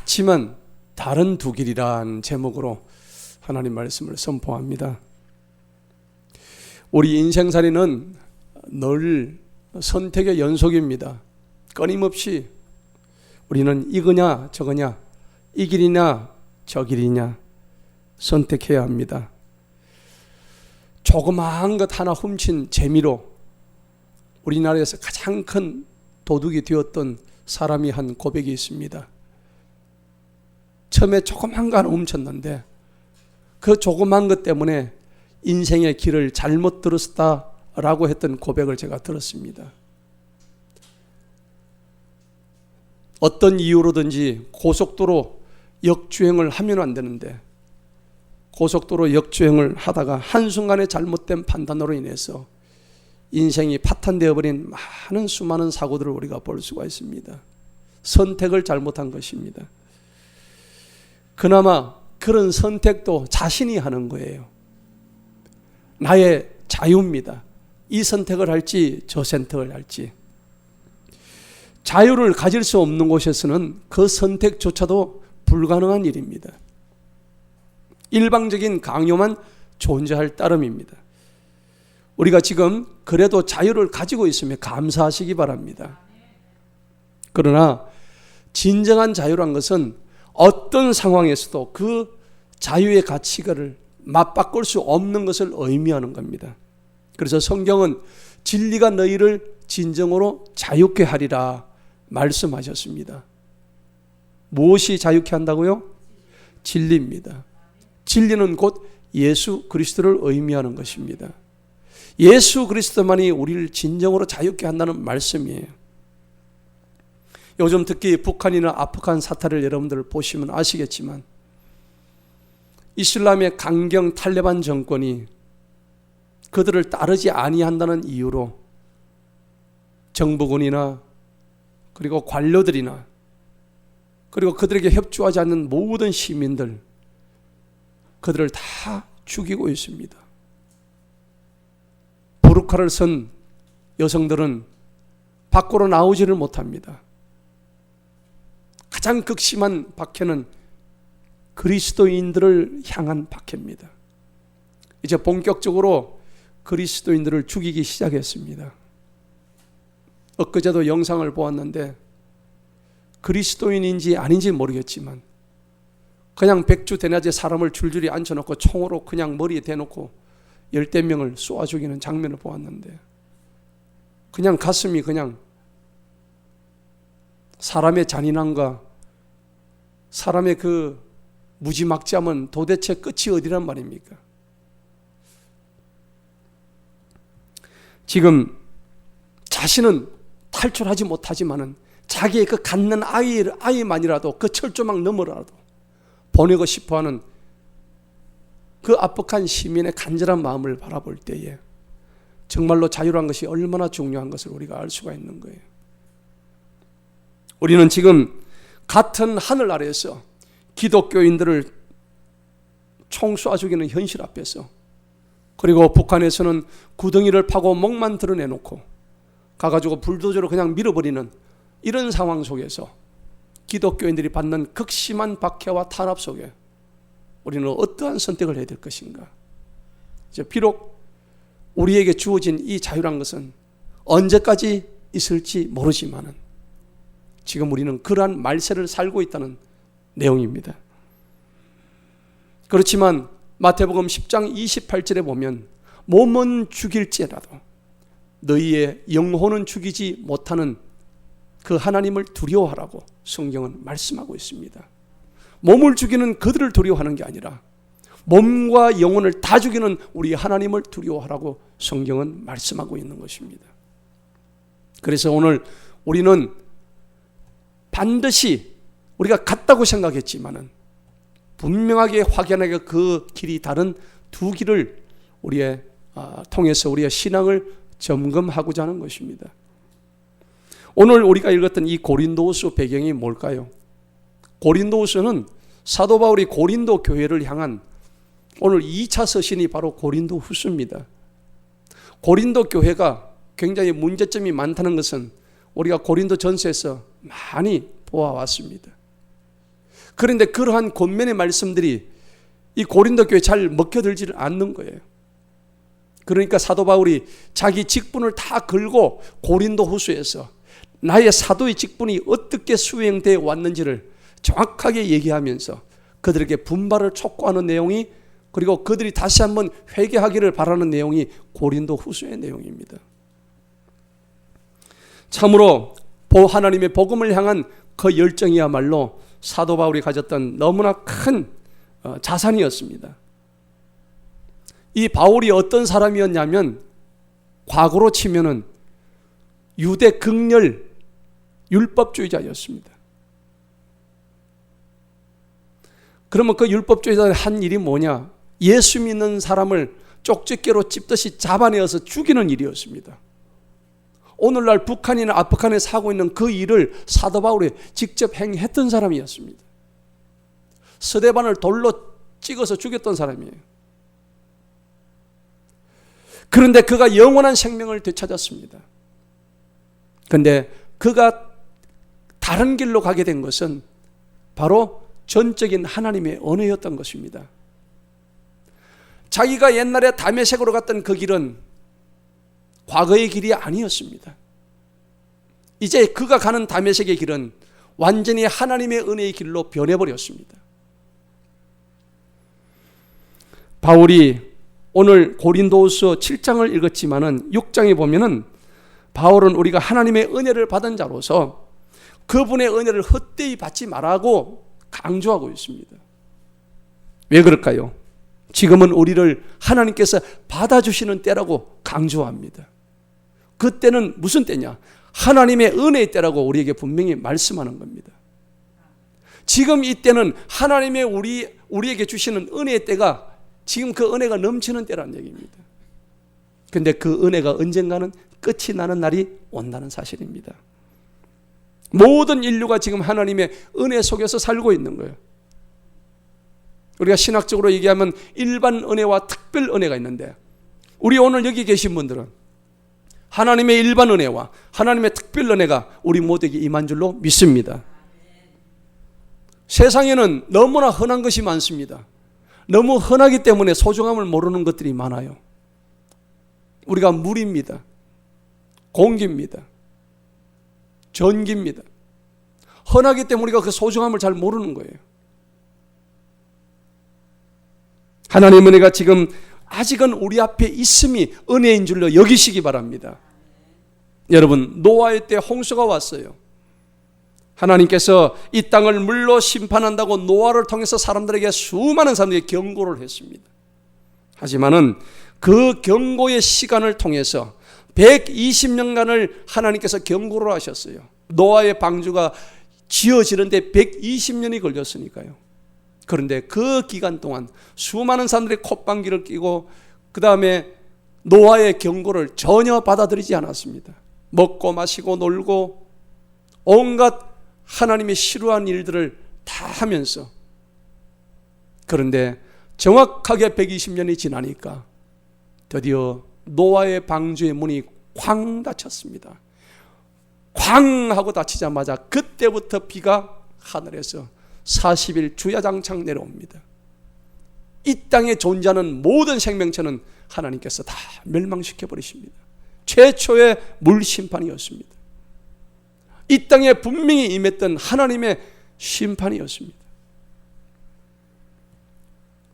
같지만 다른 두 길이란 제목으로 하나님 말씀을 선포합니다. 우리 인생살이는 늘 선택의 연속입니다. 끊임없이 우리는 이거냐 저거냐, 이 길이냐 저 길이냐 선택해야 합니다. 조그마한 것 하나 훔친 재미로 우리나라에서 가장 큰 도둑이 되었던 사람이 한 고백이 있습니다. 처음에 조그만 거 하나 훔쳤는데 그 조그만 것 때문에 인생의 길을 잘못 들었다라고 했던 고백을 제가 들었습니다. 어떤 이유로든지 고속도로 역주행을 하면 안 되는데 고속도로 역주행을 하다가 한순간에 잘못된 판단으로 인해서 인생이 파탄되어 버린 많은 수많은 사고들을 우리가 볼 수가 있습니다. 선택을 잘못한 것입니다. 그나마 그런 선택도 자신이 하는 거예요. 나의 자유입니다. 이 선택을 할지 저 선택을 할지. 자유를 가질 수 없는 곳에서는 그 선택조차도 불가능한 일입니다. 일방적인 강요만 존재할 따름입니다. 우리가 지금 그래도 자유를 가지고 있으면 감사하시기 바랍니다. 그러나 진정한 자유란 것은 어떤 상황에서도 그 자유의 가치를 맞바꿀 수 없는 것을 의미하는 겁니다. 그래서 성경은 진리가 너희를 진정으로 자유케 하리라 말씀하셨습니다. 무엇이 자유케 한다고요? 진리입니다. 진리는 곧 예수 그리스도를 의미하는 것입니다. 예수 그리스도만이 우리를 진정으로 자유케 한다는 말씀이에요. 요즘 특히 북한이나 아프간 사태를 여러분들 보시면 아시겠지만 이슬람의 강경 탈레반 정권이 그들을 따르지 아니한다는 이유로 정부군이나 그리고 관료들이나 그리고 그들에게 협조하지 않는 모든 시민들, 그들을 다 죽이고 있습니다. 부르카를 쓴 여성들은 밖으로 나오지를 못합니다. 가장 극심한 박해는 그리스도인들을 향한 박해입니다. 이제 본격적으로 그리스도인들을 죽이기 시작했습니다. 엊그제도 영상을 보았는데 그리스도인인지 아닌지 모르겠지만 그냥 백주 대낮에 사람을 줄줄이 앉혀놓고 총으로 그냥 머리에 대놓고 10명을 쏘아 죽이는 장면을 보았는데 그냥 가슴이 그냥 사람의 잔인함과 사람의 그 무지막지함은 도대체 끝이 어디란 말입니까? 지금 자신은 탈출하지 못하지만은 자기의 그 갖는 아이만이라도 그 철조망 너머라도 보내고 싶어하는 그 압박한 시민의 간절한 마음을 바라볼 때에 정말로 자유란 것이 얼마나 중요한 것을 우리가 알 수가 있는 거예요. 우리는 지금 같은 하늘 아래에서 기독교인들을 총 쏴 죽이는 현실 앞에서, 그리고 북한에서는 구덩이를 파고 목만 드러내놓고 가가지고 불도저로 그냥 밀어버리는 이런 상황 속에서 기독교인들이 받는 극심한 박해와 탄압 속에 우리는 어떠한 선택을 해야 될 것인가? 이제 비록 우리에게 주어진 이 자유란 것은 언제까지 있을지 모르지만은 지금 우리는 그러한 말세를 살고 있다는 내용입니다. 그렇지만 마태복음 10장 28절에 보면 몸은 죽일지라도 너희의 영혼은 죽이지 못하는 그 하나님을 두려워하라고 성경은 말씀하고 있습니다. 몸을 죽이는 그들을 두려워하는 게 아니라 몸과 영혼을 다 죽이는 우리 하나님을 두려워하라고 성경은 말씀하고 있는 것입니다. 그래서 오늘 우리는 반드시 우리가 같다고 생각했지만은 분명하게 확연하게 그 길이 다른 두 길을 통해서 우리의 신앙을 점검하고자 하는 것입니다. 오늘 우리가 읽었던 이 고린도후서 배경이 뭘까요? 고린도후서는 사도 바울이 고린도 교회를 향한 오늘 2차 서신이 바로 고린도후서입니다. 고린도 교회가 굉장히 문제점이 많다는 것은 우리가 고린도 전서에서 많이 보아왔습니다. 그런데 그러한 권면의 말씀들이 이 고린도 교회에 잘 먹혀들지를 않는 거예요. 그러니까 사도 바울이 자기 직분을 다 걸고 고린도 후서에서 나의 사도의 직분이 어떻게 수행되어 왔는지를 정확하게 얘기하면서 그들에게 분발을 촉구하는 내용이, 그리고 그들이 다시 한번 회개하기를 바라는 내용이 고린도 후서의 내용입니다. 참으로 하나님의 복음을 향한 그 열정이야말로 사도 바울이 가졌던 너무나 큰 자산이었습니다. 이 바울이 어떤 사람이었냐면 과거로 치면은 유대 극렬 율법주의자였습니다. 그러면 그 율법주의자의 한 일이 뭐냐? 예수 믿는 사람을 쪽집게로 찝듯이 잡아내어서 죽이는 일이었습니다. 오늘날 북한이나 아프간에서 하고 있는 그 일을 사도 바울이 직접 행했던 사람이었습니다. 스데반을 돌로 찍어서 죽였던 사람이에요. 그런데 그가 영원한 생명을 되찾았습니다. 그런데 그가 다른 길로 가게 된 것은 바로 전적인 하나님의 은혜였던 것입니다. 자기가 옛날에 다메섹으로 갔던 그 길은 과거의 길이 아니었습니다. 이제 그가 가는 다메섹의 길은 완전히 하나님의 은혜의 길로 변해버렸습니다. 바울이 오늘 고린도후서 7장을 읽었지만은 6장에 보면은 바울은 우리가 하나님의 은혜를 받은 자로서 그분의 은혜를 헛되이 받지 말라고 강조하고 있습니다. 왜 그럴까요? 지금은 우리를 하나님께서 받아주시는 때라고 강조합니다. 그때는 무슨 때냐? 하나님의 은혜의 때라고 우리에게 분명히 말씀하는 겁니다. 지금 이 때는 하나님의 우리에게 주시는 은혜의 때가 지금 그 은혜가 넘치는 때라는 얘기입니다. 그런데 그 은혜가 언젠가는 끝이 나는 날이 온다는 사실입니다. 모든 인류가 지금 하나님의 은혜 속에서 살고 있는 거예요. 우리가 신학적으로 얘기하면 일반 은혜와 특별 은혜가 있는데, 우리 오늘 여기 계신 분들은 하나님의 일반 은혜와 하나님의 특별 은혜가 우리 모두에게 임한 줄로 믿습니다. 세상에는 너무나 흔한 것이 많습니다. 너무 흔하기 때문에 소중함을 모르는 것들이 많아요. 우리가 물입니다. 공기입니다. 전기입니다. 흔하기 때문에 우리가 그 소중함을 잘 모르는 거예요. 하나님의 은혜가 지금 아직은 우리 앞에 있음이 은혜인 줄로 여기시기 바랍니다. 여러분, 노아의 때 홍수가 왔어요. 하나님께서 이 땅을 물로 심판한다고 노아를 통해서 사람들에게 수많은 사람들에게 경고를 했습니다. 하지만은 그 경고의 시간을 통해서 120년간을 하나님께서 경고를 하셨어요. 노아의 방주가 지어지는데 120년이 걸렸으니까요. 그런데 그 기간 동안 수많은 사람들이 콧방귀를 뀌고 그 다음에 노아의 경고를 전혀 받아들이지 않았습니다. 먹고 마시고 놀고 온갖 하나님의 싫어하는 일들을 다 하면서, 그런데 정확하게 120년이 지나니까 드디어 노아의 방주의 문이 쾅 닫혔습니다. 쾅 하고 닫히자마자 그때부터 비가 하늘에서 40일 주야장창 내려옵니다. 이 땅에 존재하는 모든 생명체는 하나님께서 다 멸망시켜 버리십니다. 최초의 물심판이었습니다. 이 땅에 분명히 임했던 하나님의 심판이었습니다.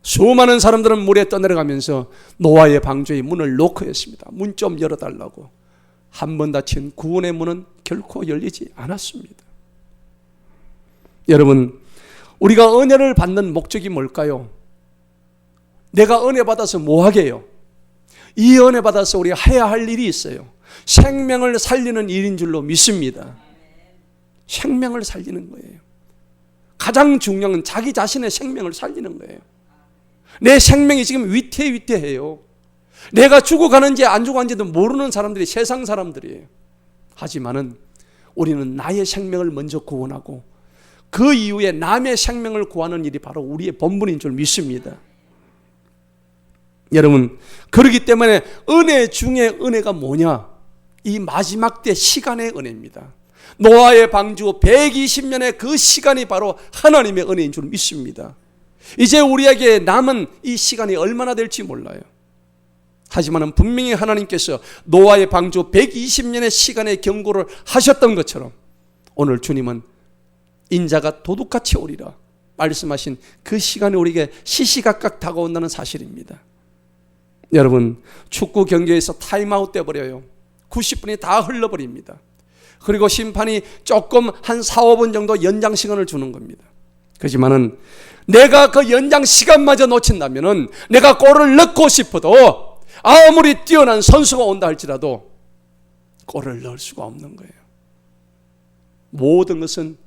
수많은 사람들은 물에 떠내려가면서 노아의 방주의 문을 노크했습니다. 문 좀 열어달라고. 한 번 닫힌 구원의 문은 결코 열리지 않았습니다. 여러분, 우리가 은혜를 받는 목적이 뭘까요? 내가 은혜 받아서 뭐 하게요? 이 은혜 받아서 우리가 해야 할 일이 있어요. 생명을 살리는 일인 줄로 믿습니다. 생명을 살리는 거예요. 가장 중요한 건 자기 자신의 생명을 살리는 거예요. 내 생명이 지금 위태위태해요. 내가 죽어가는지 안 죽어가는지도 모르는 사람들이 세상 사람들이에요. 하지만은 우리는 나의 생명을 먼저 구원하고 그 이후에 남의 생명을 구하는 일이 바로 우리의 본분인 줄 믿습니다. 여러분, 그렇기 때문에 은혜 중에 은혜가 뭐냐? 이 마지막 때 시간의 은혜입니다. 노아의 방주 120년의 그 시간이 바로 하나님의 은혜인 줄 믿습니다. 이제 우리에게 남은 이 시간이 얼마나 될지 몰라요. 하지만 분명히 하나님께서 노아의 방주 120년의 시간의 경고를 하셨던 것처럼 오늘 주님은 인자가 도둑같이 오리라 말씀하신 그 시간이 우리에게 시시각각 다가온다는 사실입니다. 여러분, 축구 경기에서 타임아웃 돼버려요. 90분이 다 흘러버립니다. 그리고 심판이 조금 한 4, 5분 정도 연장 시간을 주는 겁니다. 그렇지만은 내가 그 연장 시간마저 놓친다면은 내가 골을 넣고 싶어도 아무리 뛰어난 선수가 온다 할지라도 골을 넣을 수가 없는 거예요. 모든 것은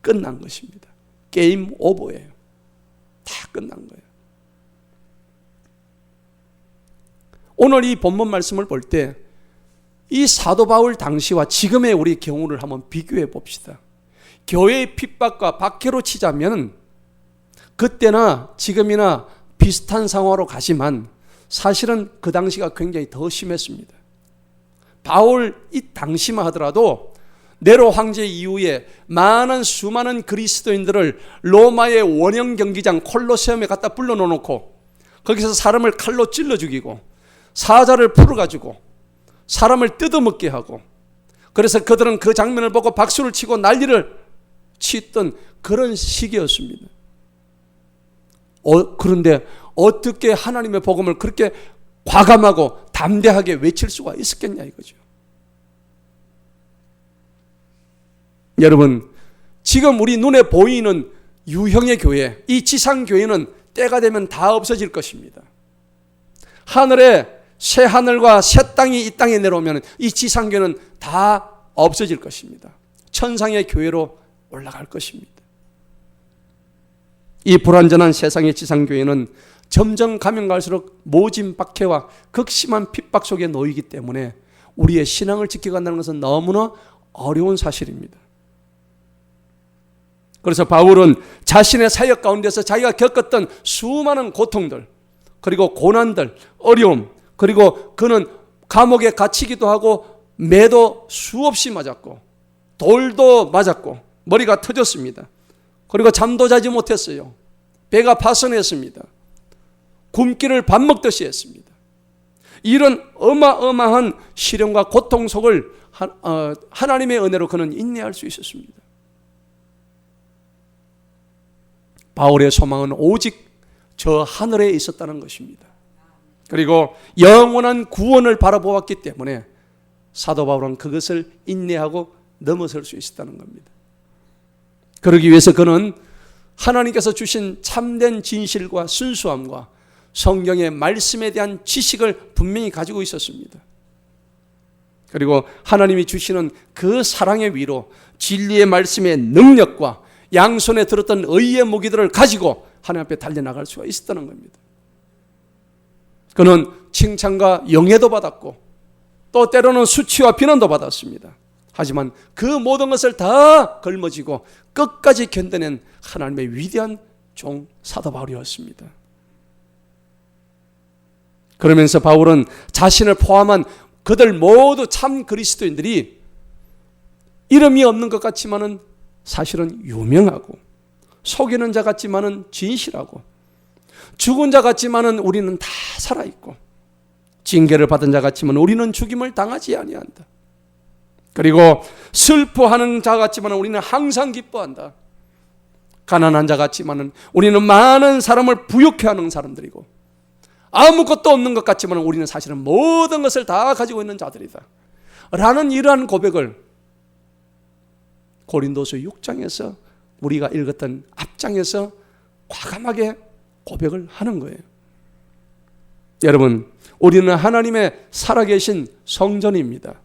끝난 것입니다. 게임 오버예요. 다 끝난 거예요. 오늘 이 본문 말씀을 볼 때 이 사도 바울 당시와 지금의 우리 경우를 한번 비교해 봅시다. 교회의 핍박과 박해로 치자면 그때나 지금이나 비슷한 상황으로 가지만 사실은 그 당시가 굉장히 더 심했습니다. 바울 이 당시만 하더라도 네로 황제 이후에 수많은 그리스도인들을 로마의 원형 경기장 콜로세움에 갖다 불러놓고 거기서 사람을 칼로 찔러 죽이고 사자를 풀어가지고 사람을 뜯어먹게 하고, 그래서 그들은 그 장면을 보고 박수를 치고 난리를 치던 그런 시기였습니다. 그런데 어떻게 하나님의 복음을 그렇게 과감하고 담대하게 외칠 수가 있었겠냐 이거죠. 여러분, 지금 우리 눈에 보이는 유형의 교회, 이 지상교회는 때가 되면 다 없어질 것입니다. 하늘에 새 하늘과 새 땅이 이 땅에 내려오면 이 지상교회는 다 없어질 것입니다. 천상의 교회로 올라갈 것입니다. 이 불완전한 세상의 지상교회는 점점 가면 갈수록 모진 박해와 극심한 핍박 속에 놓이기 때문에 우리의 신앙을 지켜간다는 것은 너무나 어려운 사실입니다. 그래서 바울은 자신의 사역 가운데서 자기가 겪었던 수많은 고통들, 그리고 고난들, 어려움, 그리고 그는 감옥에 갇히기도 하고 매도 수없이 맞았고 돌도 맞았고 머리가 터졌습니다. 그리고 잠도 자지 못했어요. 배가 파손했습니다. 굶기를 밥 먹듯이 했습니다. 이런 어마어마한 시련과 고통 속을 하나님의 은혜로 그는 인내할 수 있었습니다. 바울의 소망은 오직 저 하늘에 있었다는 것입니다. 그리고 영원한 구원을 바라보았기 때문에 사도 바울은 그것을 인내하고 넘어설 수 있었다는 겁니다. 그러기 위해서 그는 하나님께서 주신 참된 진실과 순수함과 성경의 말씀에 대한 지식을 분명히 가지고 있었습니다. 그리고 하나님이 주시는 그 사랑의 위로 진리의 말씀의 능력과 양손에 들었던 의의 무기들을 가지고 하나님 앞에 달려나갈 수가 있었다는 겁니다. 그는 칭찬과 영예도 받았고 또 때로는 수치와 비난도 받았습니다. 하지만 그 모든 것을 다 걸머쥐고 끝까지 견뎌낸 하나님의 위대한 종 사도 바울이었습니다. 그러면서 바울은 자신을 포함한 그들 모두 참 그리스도인들이 이름이 없는 것 같지만은 사실은 유명하고, 속이는 자 같지만은 진실하고, 죽은 자 같지만은 우리는 다 살아있고, 징계를 받은 자 같지만 우리는 죽임을 당하지 아니한다. 그리고 슬퍼하는 자 같지만 우리는 항상 기뻐한다. 가난한 자 같지만 우리는 많은 사람을 부욕해 하는 사람들이고, 아무것도 없는 것 같지만 우리는 사실은 모든 것을 다 가지고 있는 자들이다 라는 이러한 고백을 고린도서 6장에서 우리가 읽었던 앞장에서 과감하게 고백을 하는 거예요. 여러분, 우리는 하나님의 살아계신 성전입니다.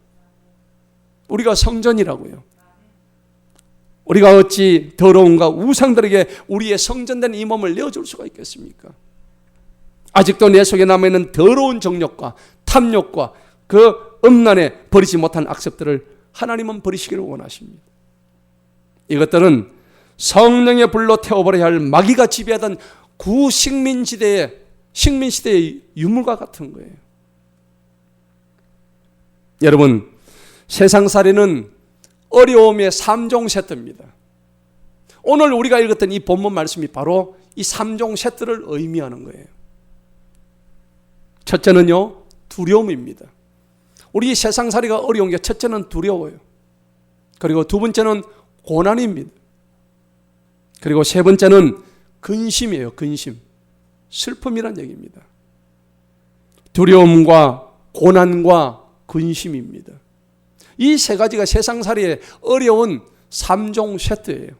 우리가 성전이라고요. 우리가 어찌 더러움과 우상들에게 우리의 성전된 이 몸을 내어줄 수가 있겠습니까? 아직도 내 속에 남아있는 더러운 정욕과 탐욕과 그 음란에 버리지 못한 악습들을 하나님은 버리시기를 원하십니다. 이것들은 성령의 불로 태워버려야 할 마귀가 지배하던 구식민시대의 유물과 같은 거예요. 여러분, 세상살이는 어려움의 3종 세트입니다. 오늘 우리가 읽었던 이 본문 말씀이 바로 이 3종 세트를 의미하는 거예요. 첫째는요, 두려움입니다. 우리 세상살이가 어려운 게 첫째는 두려워요. 그리고 두 번째는 고난입니다. 그리고 세 번째는 근심이에요. 근심. 슬픔이란 얘기입니다. 두려움과 고난과 근심입니다. 이 세 가지가 세상살이의 어려운 3종 세트예요.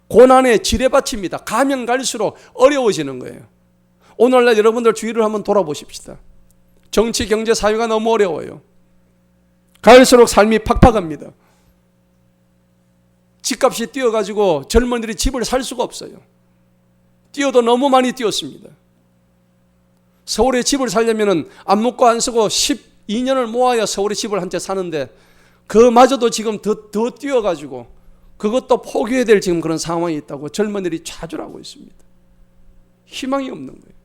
고난의 지뢰밭입니다. 가면 갈수록 어려워지는 거예요. 오늘날 여러분들 주위를 한번 돌아보십시다. 정치, 경제, 사회가 너무 어려워요. 갈수록 삶이 팍팍합니다. 집값이 뛰어가지고 젊은이들이 집을 살 수가 없어요. 뛰어도 너무 많이 뛰었습니다. 서울에 집을 살려면 안 먹고 안 쓰고 12년을 모아야 서울에 집을 한 채 사는데 그마저도 지금 더 뛰어가지고 그것도 포기해야 될 지금 그런 상황이 있다고 젊은이들이 좌절하고 있습니다. 희망이 없는 거예요.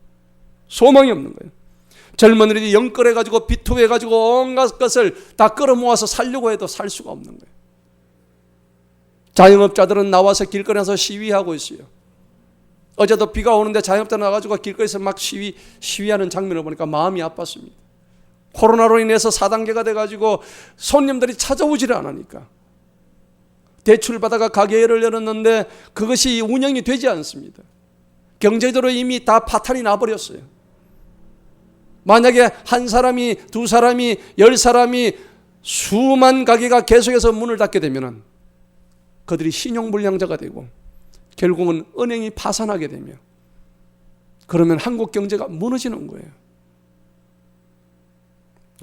소망이 없는 거예요. 젊은이들이 영끌해가지고 비투해가지고 온갖 것을 다 끌어모아서 살려고 해도 살 수가 없는 거예요. 자영업자들은 나와서 길거리에서 시위하고 있어요. 어제도 비가 오는데 자영업자 나와가지고 길거리에서 막 시위하는 장면을 보니까 마음이 아팠습니다. 코로나로 인해서 4단계가 돼가지고 손님들이 찾아오지를 않으니까 대출받아가 가게를 열었는데 그것이 운영이 되지 않습니다. 경제적으로 이미 다 파탄이 나버렸어요. 만약에 한 사람이, 두 사람이, 10사람이 수만 가게가 계속해서 문을 닫게 되면 그들이 신용불량자가 되고 결국은 은행이 파산하게 되며 그러면 한국 경제가 무너지는 거예요.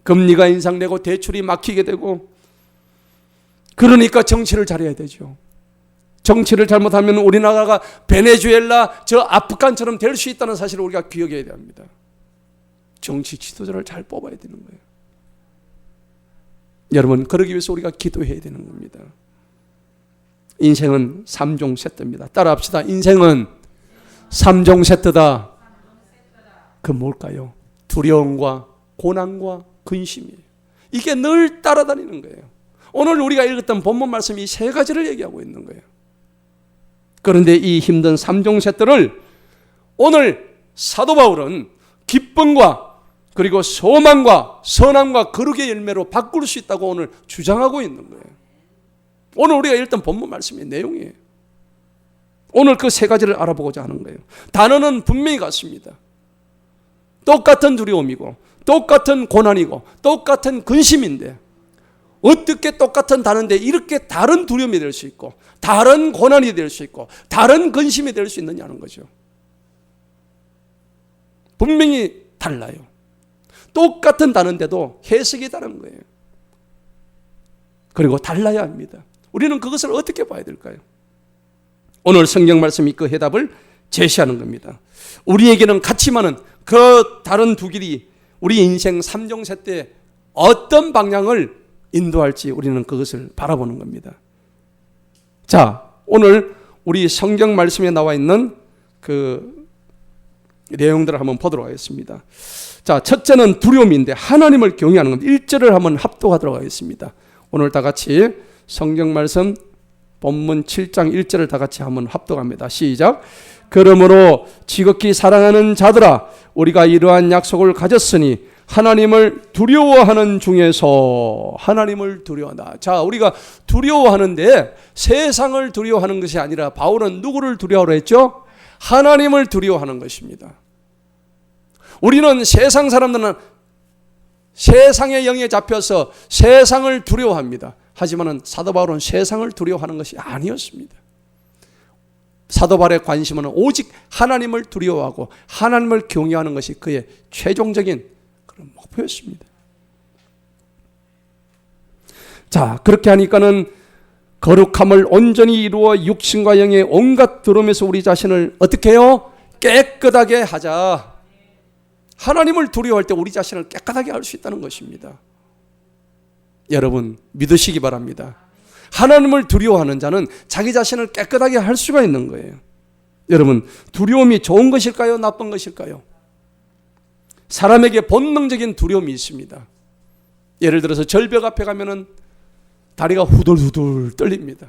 금리가 인상되고 대출이 막히게 되고 그러니까 정치를 잘해야 되죠. 정치를 잘못하면 우리나라가 베네수엘라 저 아프간처럼 될 수 있다는 사실을 우리가 기억해야 합니다. 정치 지도자를 잘 뽑아야 되는 거예요. 여러분, 그러기 위해서 우리가 기도해야 되는 겁니다. 인생은 3종 세트입니다. 따라합시다. 인생은 3종 세트다. 그 뭘까요? 두려움과 고난과 근심이에요. 이게 늘 따라다니는 거예요. 오늘 우리가 읽었던 본문 말씀이 세 가지를 얘기하고 있는 거예요. 그런데 이 힘든 3종 세트를 오늘 사도 바울은 기쁨과 그리고 소망과 선함과 거룩의 열매로 바꿀 수 있다고 오늘 주장하고 있는 거예요. 오늘 우리가 읽던 본문 말씀의 내용이에요. 오늘 그 세 가지를 알아보고자 하는 거예요. 단어는 분명히 같습니다. 똑같은 두려움이고 똑같은 고난이고 똑같은 근심인데 어떻게 똑같은 단어인데 이렇게 다른 두려움이 될 수 있고 다른 고난이 될 수 있고 다른 근심이 될 수 있느냐는 거죠. 분명히 달라요. 똑같은 단어인데도 해석이 다른 거예요. 그리고 달라야 합니다. 우리는 그것을 어떻게 봐야 될까요? 오늘 성경 말씀이 그 해답을 제시하는 겁니다. 우리에게는 같지만은 그 다른 두 길이 우리 인생 3종 세트에 어떤 방향을 인도할지 우리는 그것을 바라보는 겁니다. 자, 오늘 우리 성경 말씀에 나와 있는 그 내용들을 한번 보도록 하겠습니다. 자, 첫째는 두려움인데 하나님을 경외하는 겁니다. 1절을 한번 합독하도록 하겠습니다. 오늘 다 같이 성경 말씀 본문 7장 1절을 다 같이 한번 합독합니다. 시작. 그러므로 지극히 사랑하는 자들아 우리가 이러한 약속을 가졌으니 하나님을 두려워하는 중에서 하나님을 두려워한다. 자, 우리가 두려워하는데 세상을 두려워하는 것이 아니라 바울은 누구를 두려워하라 했죠? 하나님을 두려워하는 것입니다. 우리는 세상 사람들은 세상의 영에 잡혀서 세상을 두려워합니다. 하지만 사도 바울은 세상을 두려워하는 것이 아니었습니다. 사도 바울의 관심은 오직 하나님을 두려워하고 하나님을 경외하는 것이 그의 최종적인 그런 목표였습니다. 자, 그렇게 하니까는 거룩함을 온전히 이루어 육신과 영의 온갖 더러움에서 우리 자신을 어떻게 해요? 깨끗하게 하자. 하나님을 두려워할 때 우리 자신을 깨끗하게 할 수 있다는 것입니다. 여러분 믿으시기 바랍니다. 하나님을 두려워하는 자는 자기 자신을 깨끗하게 할 수가 있는 거예요. 여러분 두려움이 좋은 것일까요? 나쁜 것일까요? 사람에게 본능적인 두려움이 있습니다. 예를 들어서 절벽 앞에 가면은 다리가 후들후들 떨립니다.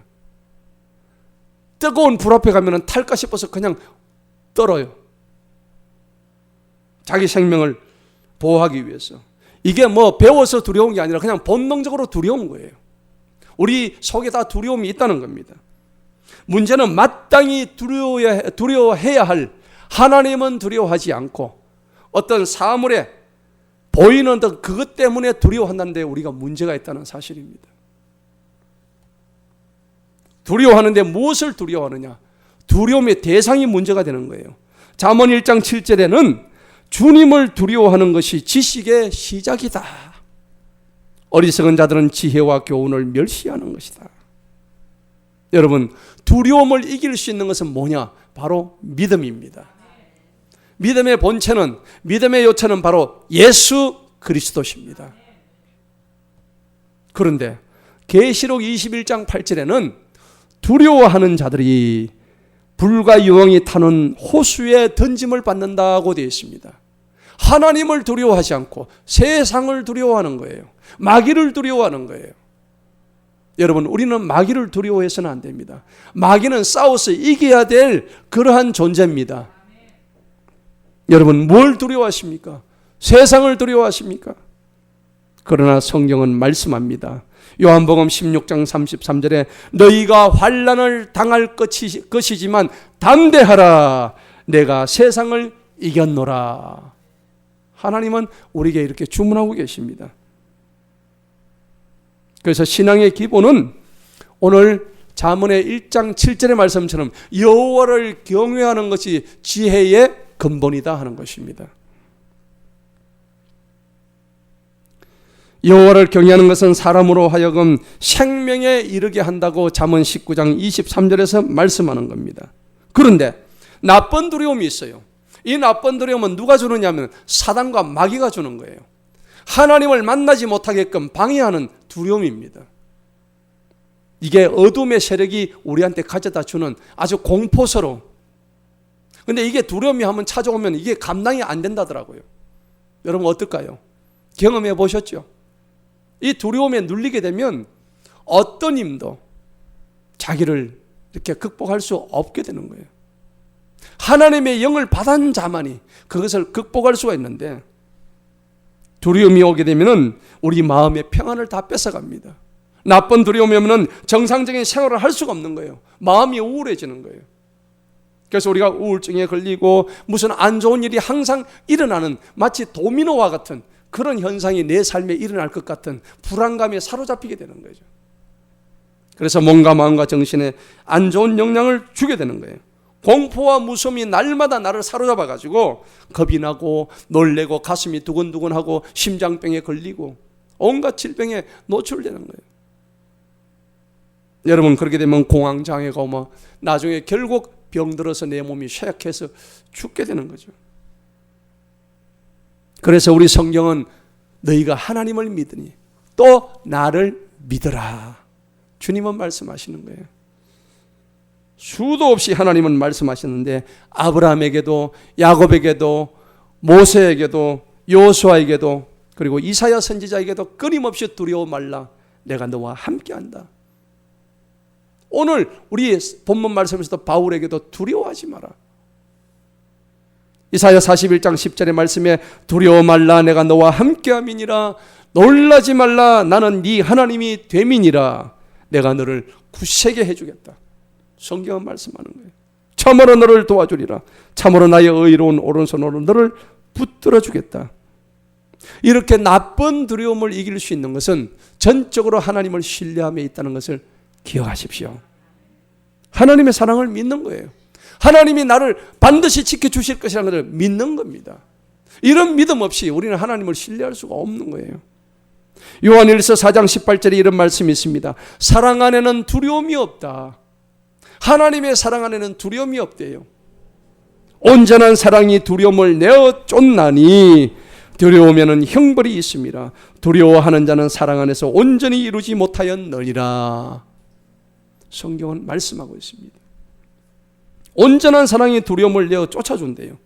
뜨거운 불 앞에 가면 탈까 싶어서 그냥 떨어요. 자기 생명을 보호하기 위해서. 이게 뭐 배워서 두려운 게 아니라 그냥 본능적으로 두려운 거예요. 우리 속에 다 두려움이 있다는 겁니다. 문제는 마땅히 두려워해야 할 하나님은 두려워하지 않고 어떤 사물에 보이는 그것 때문에 두려워한다는데 우리가 문제가 있다는 사실입니다. 두려워하는데 무엇을 두려워하느냐? 두려움의 대상이 문제가 되는 거예요. 잠언 1장 7절에는 주님을 두려워하는 것이 지식의 시작이다. 어리석은 자들은 지혜와 교훈을 멸시하는 것이다. 여러분, 두려움을 이길 수 있는 것은 뭐냐? 바로 믿음입니다. 믿음의 본체는, 믿음의 요체는 바로 예수 그리스도십니다. 그런데 계시록 21장 8절에는 두려워하는 자들이 불과 유황이 타는 호수에 던짐을 받는다고 되어 있습니다. 하나님을 두려워하지 않고 세상을 두려워하는 거예요. 마귀를 두려워하는 거예요. 여러분, 우리는 마귀를 두려워해서는 안 됩니다. 마귀는 싸워서 이겨야 될 그러한 존재입니다. 여러분, 뭘 두려워하십니까? 세상을 두려워하십니까? 그러나 성경은 말씀합니다. 요한복음 16장 33절에 너희가 환난을 당할 것이지만 담대하라, 내가 세상을 이겼노라. 하나님은 우리에게 이렇게 주문하고 계십니다. 그래서 신앙의 기본은 오늘 잠언의 1장 7절의 말씀처럼 여호와를 경외하는 것이 지혜의 근본이다 하는 것입니다. 여호와를 경외하는 것은 사람으로 하여금 생명에 이르게 한다고 잠언 19장 23절에서 말씀하는 겁니다. 그런데 나쁜 두려움이 있어요. 이 나쁜 두려움은 누가 주느냐면 사단과 마귀가 주는 거예요. 하나님을 만나지 못하게끔 방해하는 두려움입니다. 이게 어둠의 세력이 우리한테 가져다 주는 아주 공포스러운. 근데 이게 두려움이 한번 찾아오면 이게 감당이 안 된다더라고요. 여러분 어떨까요? 경험해 보셨죠? 이 두려움에 눌리게 되면 어떤 힘도 자기를 이렇게 극복할 수 없게 되는 거예요. 하나님의 영을 받은 자만이 그것을 극복할 수가 있는데 두려움이 오게 되면 우리 마음의 평안을 다 뺏어갑니다. 나쁜 두려움이 오면 정상적인 생활을 할 수가 없는 거예요. 마음이 우울해지는 거예요. 그래서 우리가 우울증에 걸리고 무슨 안 좋은 일이 항상 일어나는 마치 도미노와 같은 그런 현상이 내 삶에 일어날 것 같은 불안감에 사로잡히게 되는 거죠. 그래서 몸과 마음과 정신에 안 좋은 영향을 주게 되는 거예요. 공포와 무서움이 날마다 나를 사로잡아 가지고 겁이 나고 놀래고 가슴이 두근두근하고 심장병에 걸리고 온갖 질병에 노출되는 거예요. 여러분 그렇게 되면 공황장애가 오면 나중에 결국 병들어서 내 몸이 쇠약해서 죽게 되는 거죠. 그래서 우리 성경은 너희가 하나님을 믿으니 또 나를 믿으라. 주님은 말씀하시는 거예요. 수도 없이 하나님은 말씀하셨는데 아브라함에게도 야곱에게도 모세에게도 여호수아에게도 그리고 이사야 선지자에게도 끊임없이 두려워 말라. 내가 너와 함께한다. 오늘 우리 본문 말씀에서도 바울에게도 두려워하지 마라. 이사야 41장 10절의 말씀에 두려워 말라 내가 너와 함께함이니라. 놀라지 말라 나는 네 하나님이 됨이니라. 내가 너를 굳세게 해주겠다. 성경은 말씀하는 거예요. 참으로 너를 도와주리라. 참으로 나의 의로운 오른손으로 너를 붙들어 주겠다. 이렇게 나쁜 두려움을 이길 수 있는 것은 전적으로 하나님을 신뢰함에 있다는 것을 기억하십시오. 하나님의 사랑을 믿는 거예요. 하나님이 나를 반드시 지켜주실 것이라는 것을 믿는 겁니다. 이런 믿음 없이 우리는 하나님을 신뢰할 수가 없는 거예요. 요한일서 4장 18절에 이런 말씀이 있습니다. 사랑 안에는 두려움이 없다. 하나님의 사랑 안에는 두려움이 없대요. 온전한 사랑이 두려움을 내어 쫓나니 두려우면은 형벌이 있습니다. 두려워하는 자는 사랑 안에서 온전히 이루지 못하였느니라. 성경은 말씀하고 있습니다. 온전한 사랑이 두려움을 내어 쫓아준대요.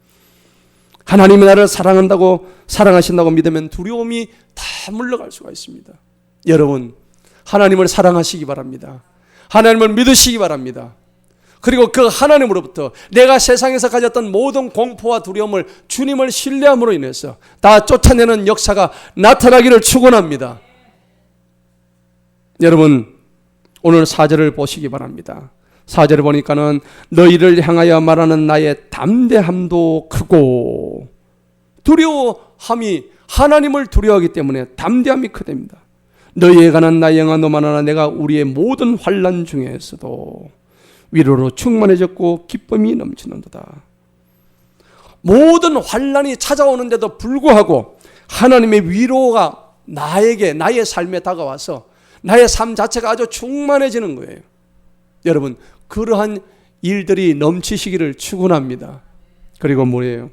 하나님이 나를 사랑한다고 사랑하신다고 믿으면 두려움이 다 물러갈 수가 있습니다. 여러분 하나님을 사랑하시기 바랍니다. 하나님을 믿으시기 바랍니다. 그리고 그 하나님으로부터 내가 세상에서 가졌던 모든 공포와 두려움을 주님을 신뢰함으로 인해서 다 쫓아내는 역사가 나타나기를 축원합니다. 여러분, 오늘 4절을 보시기 바랍니다. 4절을 보니까는 너희를 향하여 말하는 나의 담대함도 크고, 두려워함이 하나님을 두려워하기 때문에 담대함이 크답니다. 너희에 관한 나의 영화 너만하나 내가 우리의 모든 환난 중에서도 위로로 충만해졌고 기쁨이 넘치는도다. 모든 환난이 찾아오는데도 불구하고 하나님의 위로가 나에게, 나의 삶에 다가와서 나의 삶 자체가 아주 충만해지는 거예요. 여러분, 그러한 일들이 넘치시기를 축원합니다. 그리고 뭐예요?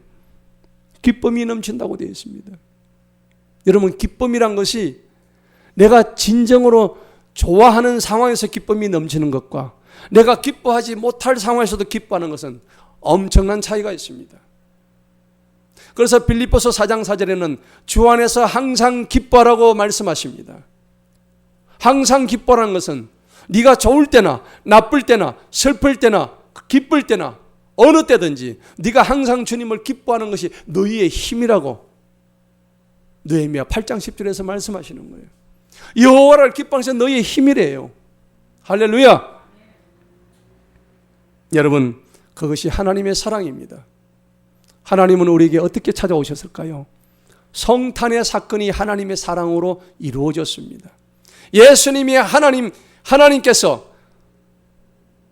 기쁨이 넘친다고 되어 있습니다. 여러분, 기쁨이란 것이 내가 진정으로 좋아하는 상황에서 기쁨이 넘치는 것과 내가 기뻐하지 못할 상황에서도 기뻐하는 것은 엄청난 차이가 있습니다. 그래서 빌립보서 4장 4절에는 주 안에서 항상 기뻐하라고 말씀하십니다. 항상 기뻐하는 것은 네가 좋을 때나 나쁠 때나 슬플 때나 기쁠 때나 어느 때든지 네가 항상 주님을 기뻐하는 것이 너희의 힘이라고 느헤미야 8장 10절에서 말씀하시는 거예요. 여호와를 기뻐하는 것이 너희의 힘이래요. 할렐루야. 여러분, 그것이 하나님의 사랑입니다. 하나님은 우리에게 어떻게 찾아오셨을까요? 성탄의 사건이 하나님의 사랑으로 이루어졌습니다. 예수님이 하나님께서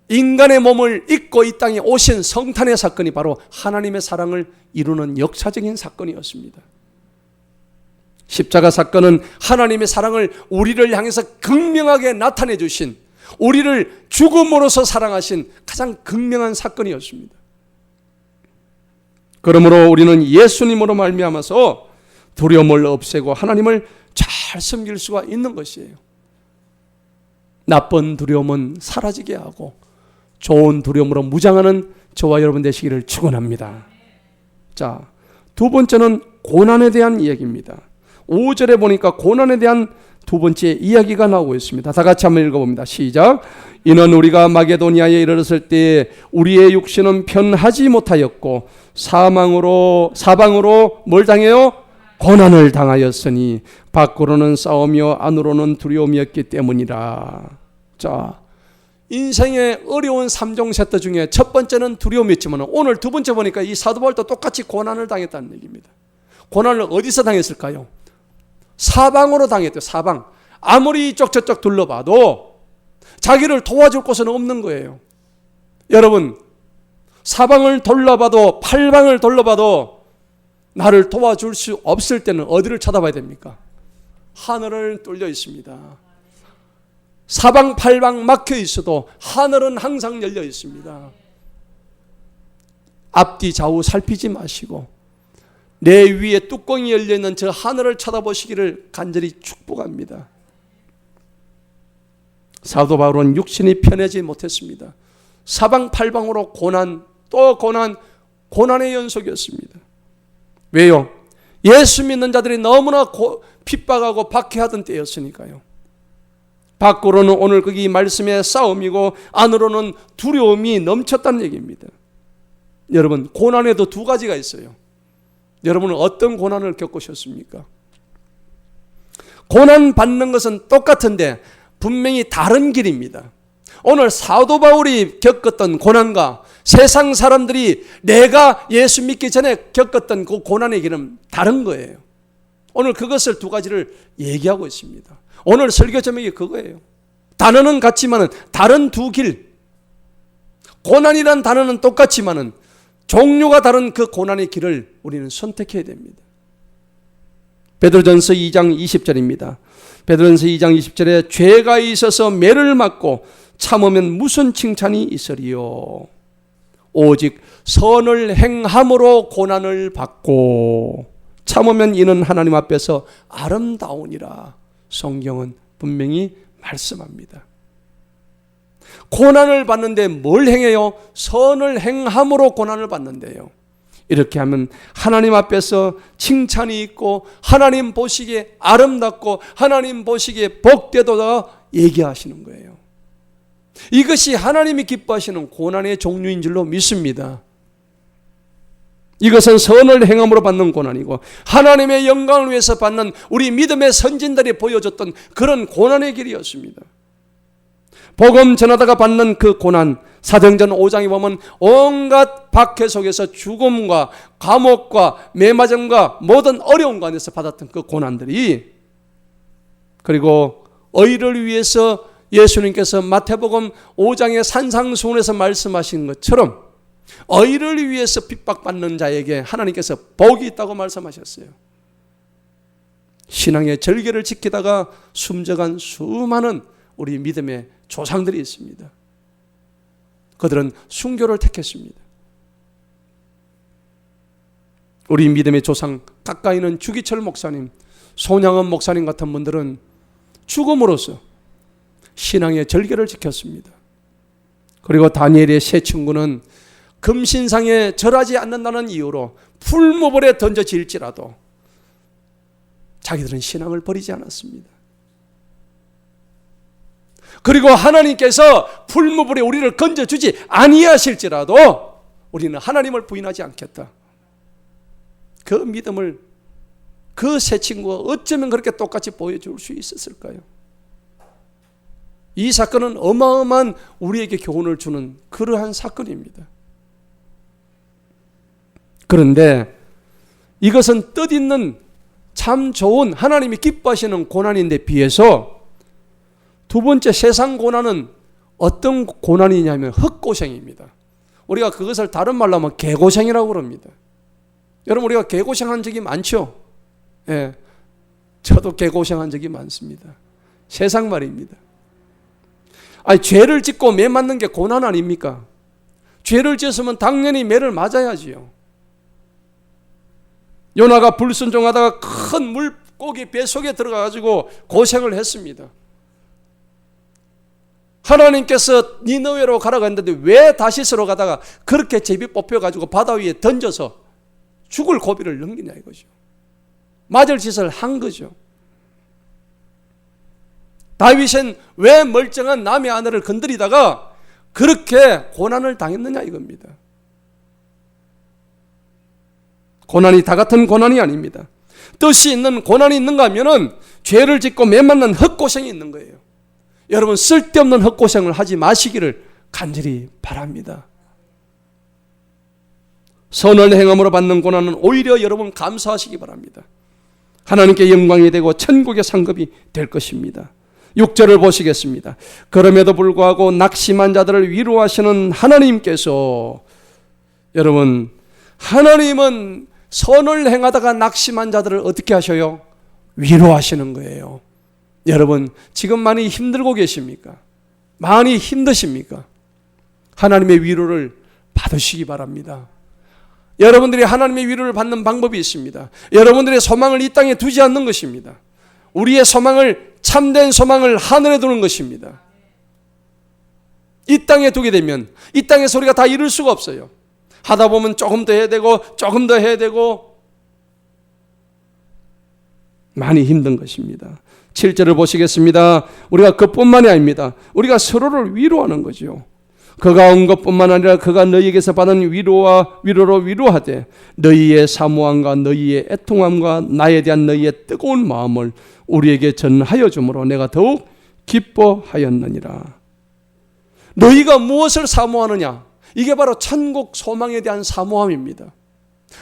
인간의 몸을 입고 이 땅에 오신 성탄의 사건이 바로 하나님의 사랑을 이루는 역사적인 사건이었습니다. 십자가 사건은 하나님의 사랑을 우리를 향해서 극명하게 나타내 주신, 우리를 죽음으로써 사랑하신 가장 극명한 사건이었습니다. 그러므로 우리는 예수님으로 말미암아서 두려움을 없애고 하나님을 잘 섬길 수가 있는 것이에요. 나쁜 두려움은 사라지게 하고 좋은 두려움으로 무장하는 저와 여러분 되시기를 축원합니다. 자, 두 번째는 고난에 대한 이야기입니다. 5절에 보니까 고난에 대한 두 번째 이야기가 나오고 있습니다. 다 같이 한번 읽어봅니다. 시작. 이는 우리가 마게도니아에 이르렀을 때 우리의 육신은 편하지 못하였고 사방으로 뭘 당해요? 고난을 당하였으니 밖으로는 싸우며 안으로는 두려움이었기 때문이라. 자, 인생의 어려운 3종 세트 중에 첫 번째는 두려움이었지만 오늘 두 번째 보니까 이 사도 바울도 똑같이 고난을 당했다는 얘기입니다. 고난을 어디서 당했을까요? 사방으로 당했대요. 사방. 아무리 이쪽 저쪽 둘러봐도 자기를 도와줄 곳은 없는 거예요. 여러분, 사방을 둘러봐도 팔방을 둘러봐도 나를 도와줄 수 없을 때는 어디를 쳐다봐야 됩니까? 하늘을 뚫려 있습니다. 사방팔방 막혀 있어도 하늘은 항상 열려 있습니다. 앞뒤 좌우 살피지 마시고 내 위에 뚜껑이 열려있는 저 하늘을 쳐다보시기를 간절히 축복합니다. 사도 바울은 육신이 편하지 못했습니다. 사방팔방으로 고난, 또 고난, 고난의 연속이었습니다. 왜요? 예수 믿는 자들이 너무나 핍박하고 박해하던 때였으니까요. 밖으로는 오늘 거기 말씀의 싸움이고 안으로는 두려움이 넘쳤다는 얘기입니다. 여러분, 고난에도 두 가지가 있어요. 여러분은 어떤 고난을 겪으셨습니까? 고난 받는 것은 똑같은데 분명히 다른 길입니다. 오늘 사도 바울이 겪었던 고난과 세상 사람들이 내가 예수 믿기 전에 겪었던 그 고난의 길은 다른 거예요. 오늘 그것을 두 가지를 얘기하고 있습니다. 오늘 설교 제목이 그거예요. 단어는 같지만 다른 두 길. 고난이란 단어는 똑같지만 종류가 다른 그 고난의 길을 우리는 선택해야 됩니다. 베드로전서 2장 20절입니다. 베드로전서 2장 20절에 죄가 있어서 매를 맞고 참으면 무슨 칭찬이 있으리요. 오직 선을 행함으로 고난을 받고 참으면 이는 하나님 앞에서 아름다우니라. 성경은 분명히 말씀합니다. 고난을 받는데 뭘 행해요? 선을 행함으로 고난을 받는데요. 이렇게 하면 하나님 앞에서 칭찬이 있고 하나님 보시기에 아름답고 하나님 보시기에 복되도다 얘기하시는 거예요. 이것이 하나님이 기뻐하시는 고난의 종류인 줄로 믿습니다. 이것은 선을 행함으로 받는 고난이고 하나님의 영광을 위해서 받는 우리 믿음의 선진들이 보여줬던 그런 고난의 길이었습니다. 복음 전하다가 받는 그 고난, 사도행전 5장에 보면 온갖 박해 속에서 죽음과 감옥과 매맞음과 모든 어려움 가운데서 받았던 그 고난들이, 그리고 의를 위해서 예수님께서 마태복음 5장의 산상수훈에서 말씀하신 것처럼 의를 위해서 핍박받는 자에게 하나님께서 복이 있다고 말씀하셨어요. 신앙의 절개를 지키다가 숨져간 수많은 우리 믿음의 조상들이 있습니다. 그들은 순교를 택했습니다. 우리 믿음의 조상 가까이 있는 주기철 목사님, 손양원 목사님 같은 분들은 죽음으로써 신앙의 절개를 지켰습니다. 그리고 다니엘의 세 친구는 금신상에 절하지 않는다는 이유로 풀무불에 던져질지라도 자기들은 신앙을 버리지 않았습니다. 그리고 하나님께서 풀무불에 우리를 건져주지 아니하실지라도 우리는 하나님을 부인하지 않겠다. 그 믿음을 그 세 친구가 어쩌면 그렇게 똑같이 보여줄 수 있었을까요? 이 사건은 어마어마한 우리에게 교훈을 주는 그러한 사건입니다. 그런데 이것은 뜻있는 참 좋은 하나님이 기뻐하시는 고난인데 비해서 두 번째 세상 고난은 어떤 고난이냐면 헛고생입니다. 우리가 그것을 다른 말로 하면 개고생이라고 그럽니다. 여러분, 우리가 개고생한 적이 많죠? 예, 저도 개고생한 적이 많습니다. 세상 말입니다. 아니, 죄를 짓고 매 맞는 게 고난 아닙니까? 죄를 지었으면 당연히 매를 맞아야지요. 요나가 불순종하다가 큰 물고기 뱃속에 들어가가지고 고생을 했습니다. 하나님께서 니느웨로 가라고 했는데 왜 다시스로 가다가 그렇게 제비 뽑혀가지고 바다 위에 던져서 죽을 고비를 넘기냐 이거죠. 맞을 짓을 한 거죠. 다윗은 왜 멀쩡한 남의 아내를 건드리다가 그렇게 고난을 당했느냐 이겁니다. 고난이 다 같은 고난이 아닙니다. 뜻이 있는 고난이 있는가 하면은 죄를 짓고 매 맞는 헛고생이 있는 거예요. 여러분, 쓸데없는 헛고생을 하지 마시기를 간절히 바랍니다. 선을 행함으로 받는 고난은 오히려 여러분 감사하시기 바랍니다. 하나님께 영광이 되고 천국의 상급이 될 것입니다. 6절을 보시겠습니다. 그럼에도 불구하고 낙심한 자들을 위로하시는 하나님께서, 여러분, 하나님은 선을 행하다가 낙심한 자들을 어떻게 하셔요? 위로하시는 거예요. 여러분, 지금 많이 힘들고 계십니까? 많이 힘드십니까? 하나님의 위로를 받으시기 바랍니다. 여러분들이 하나님의 위로를 받는 방법이 있습니다. 여러분들의 소망을 이 땅에 두지 않는 것입니다. 우리의 소망을, 참된 소망을 하늘에 두는 것입니다. 이 땅에 두게 되면 이 땅에서 우리가 다 이룰 수가 없어요. 하다 보면 조금 더 해야 되고 조금 더 해야 되고 많이 힘든 것입니다. 7절을 보시겠습니다. 우리가 그뿐만이 아닙니다. 우리가 서로를 위로하는 거죠. 그가 온 것뿐만 아니라 그가 너희에게서 받은 위로로 위로하되 너희의 사모함과 너희의 애통함과 나에 대한 너희의 뜨거운 마음을 우리에게 전하여 주므로 내가 더욱 기뻐하였느니라. 너희가 무엇을 사모하느냐? 이게 바로 천국 소망에 대한 사모함입니다.